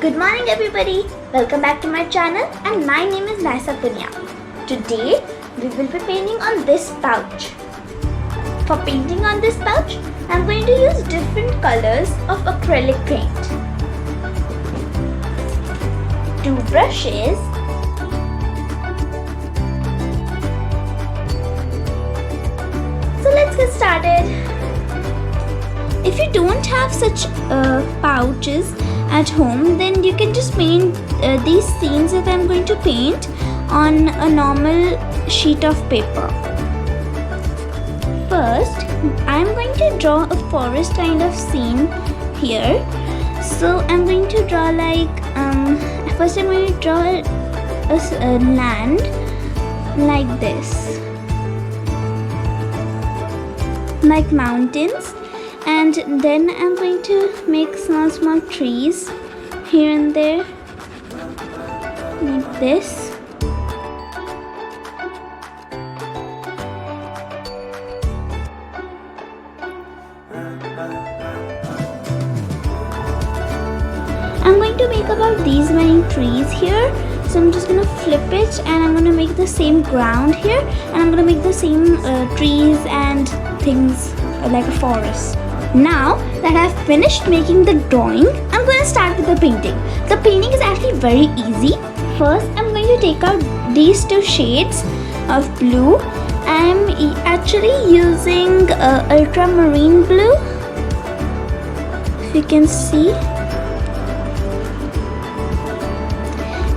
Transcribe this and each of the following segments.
Good morning everybody, welcome back to my channel and my name is Naisa Punya. Today we will be painting on this pouch. For painting on this pouch, I am going to use different colors of acrylic paint. 2 brushes, so let's get started. If you don't have such pouches at home, then you can just paint these scenes that I'm going to paint on a normal sheet of paper. First, I'm going to draw a forest kind of scene here. So I'm going to draw first I'm going to draw a land like this, like mountains. And then I'm going to make small trees here and there, like this. I'm going to make about these many trees here. So I'm just going to flip it and I'm going to make the same ground here. And I'm going to make the same trees and things like a forest. Now that I've finished making the drawing, I'm going to start with the painting. The painting is actually very easy. First, I'm going to take out these 2 shades of blue. I'm actually using ultramarine blue, if you can see.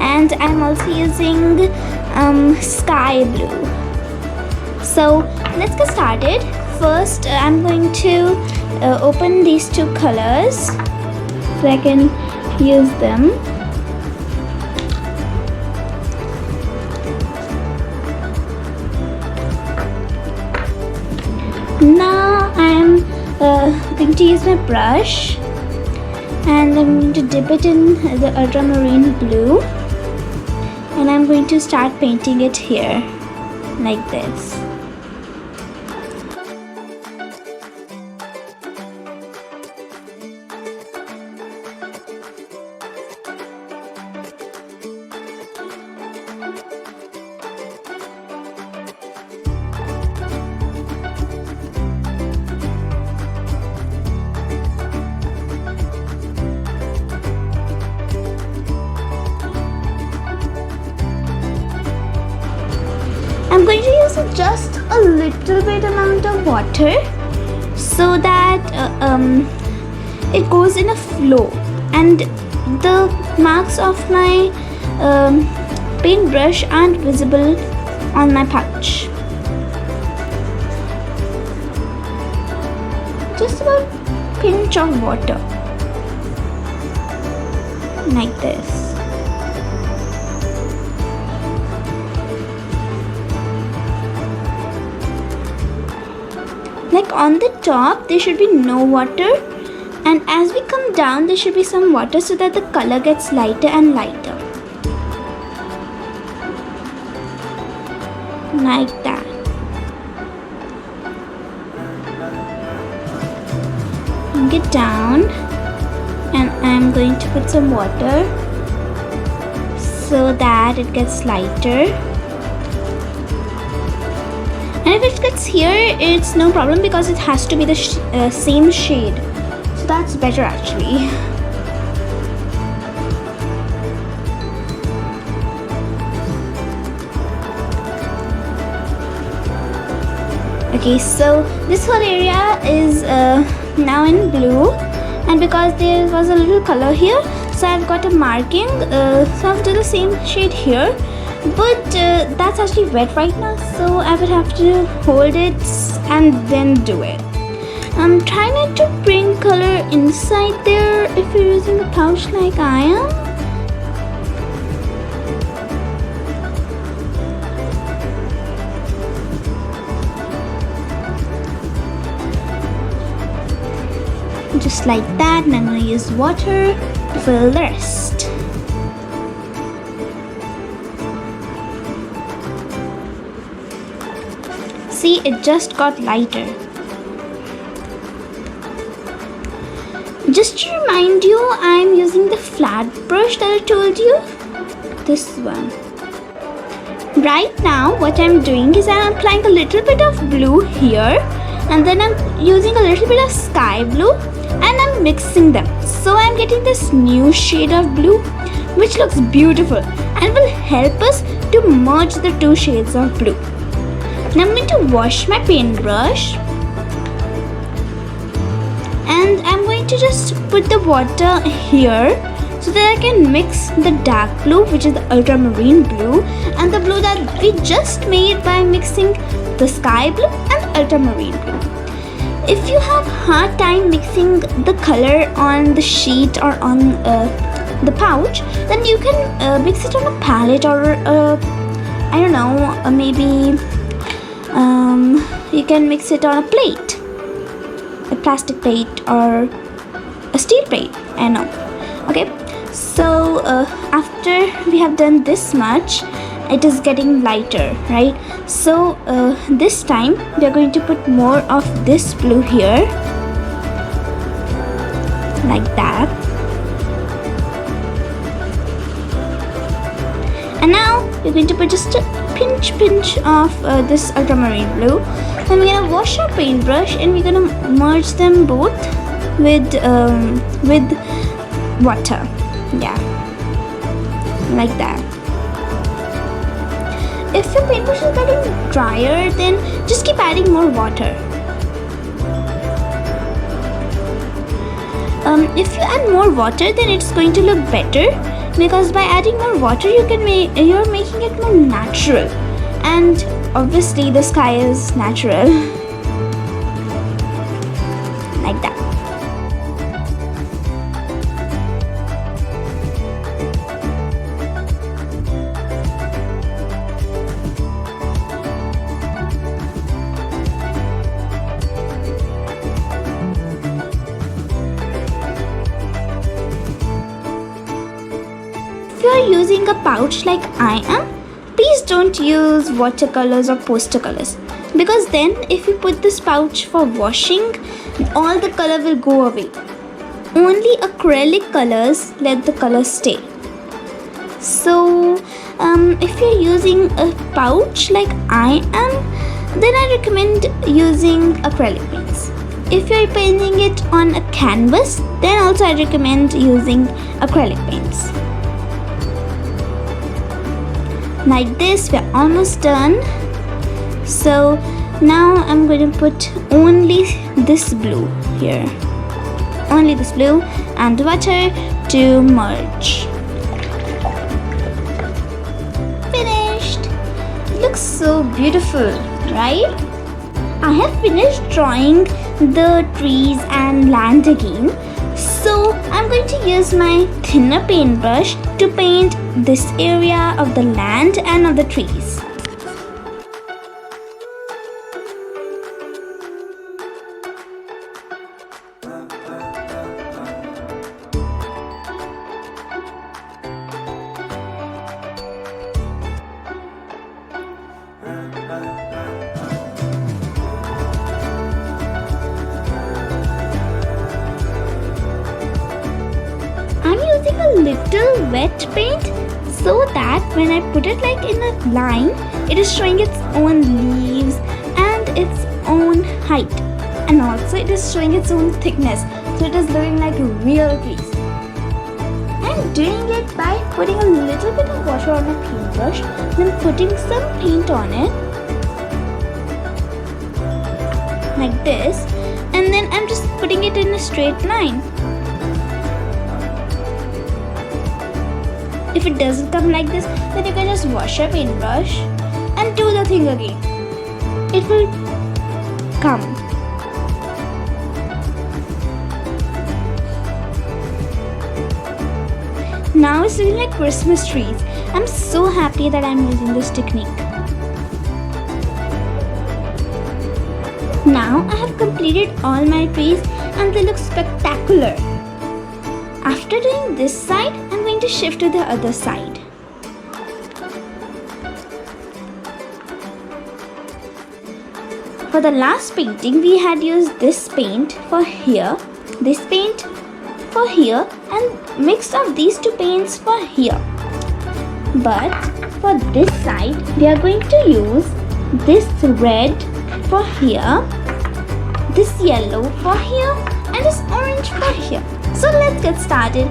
And I'm also using sky blue. So let's get started. First, I'm going to open these 2 colors so I can use them. Now I'm going to use my brush and I'm going to dip it in the ultramarine blue and I'm going to start painting it here like this. I'm going to use just a little bit amount of water so that it goes in a flow and the marks of my paintbrush aren't visible on my pouch. Just about a pinch of water like this. Like on the top there should be no water, and as we come down there should be some water so that the color gets lighter and lighter. Like that. Bring it down and I'm going to put some water so that it gets lighter. And if it gets here, it's no problem because it has to be the same shade. So that's better actually. Okay, so this whole area is now in blue. And because there was a little color here, so I've got a marking. So I've done the same shade here. But that's actually wet right now, so I would have to hold it and then do it. Try not to bring color inside there if you're using a pouch like I am. Just like that, and I'm going to use water to fill the rest. See, it just got lighter. Just to remind you, I'm using the flat brush that I told you. This one. Right now, what I'm doing is I'm applying a little bit of blue here, and then I'm using a little bit of sky blue, and I'm mixing them. So I'm getting this new shade of blue, which looks beautiful and will help us to merge the two shades of blue. Now I'm going to wash my paintbrush, and I'm going to just put the water here so that I can mix the dark blue, which is the ultramarine blue, and the blue that we just made by mixing the sky blue and the ultramarine blue. If you have hard time mixing the color on the sheet or on the pouch, then you can mix it on a palette or I don't know, maybe you can mix it on a plate, a plastic plate or a steel plate, I know. Okay, so after we have done this much, it is getting lighter, right? So this time we are going to put more of this blue here, like that. And now we're going to put just a pinch of this ultramarine blue. Then we're gonna wash our paintbrush and we're gonna merge them both with water. Yeah, like that. If your paintbrush is getting drier, then just keep adding more water. If you add more water, then it's going to look better, because by adding more water you're making it more natural, and obviously the sky is natural. Like that. If you are using a pouch like I am, please don't use watercolors or poster colors, because then if you put this pouch for washing, all the color will go away. Only acrylic colors let the color stay. So if you're using a pouch like I am, then I recommend using acrylic paints. If you're painting it on a canvas, then also I recommend using acrylic paints. Like this, we're almost done. So now I'm going to put only this blue here, only this blue and water to merge. Finished. It looks so beautiful, right? I have finished drawing the trees and land again. So I'm going to use my thinner paintbrush to paint this area of the land and of the trees. I'm using a little wet paint so that when I put it like in a line, it is showing its own leaves and its own height, and also it is showing its own thickness, so it is looking like real trees. I'm doing it by putting a little bit of water on a paintbrush, then putting some paint on it like this, and then I'm just putting it in a straight line. If it doesn't come like this, then you can just wash your paintbrush and do the thing again. It will come. Now it's looking like Christmas trees. I'm so happy that I'm using this technique. Now I have completed all my trees and they look spectacular. After doing this side, I'm going to shift to the other side. For the last painting, we had used this paint for here. This paint for here and mixed up these two paints for here. But for this side, we are going to use this red for here, this yellow for here, and this orange for here. So let's get started.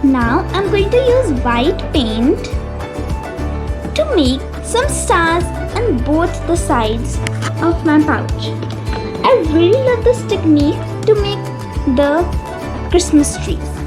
Now I'm going to use white paint to make some stars on both the sides of my pouch. I really love this technique to make the Christmas trees.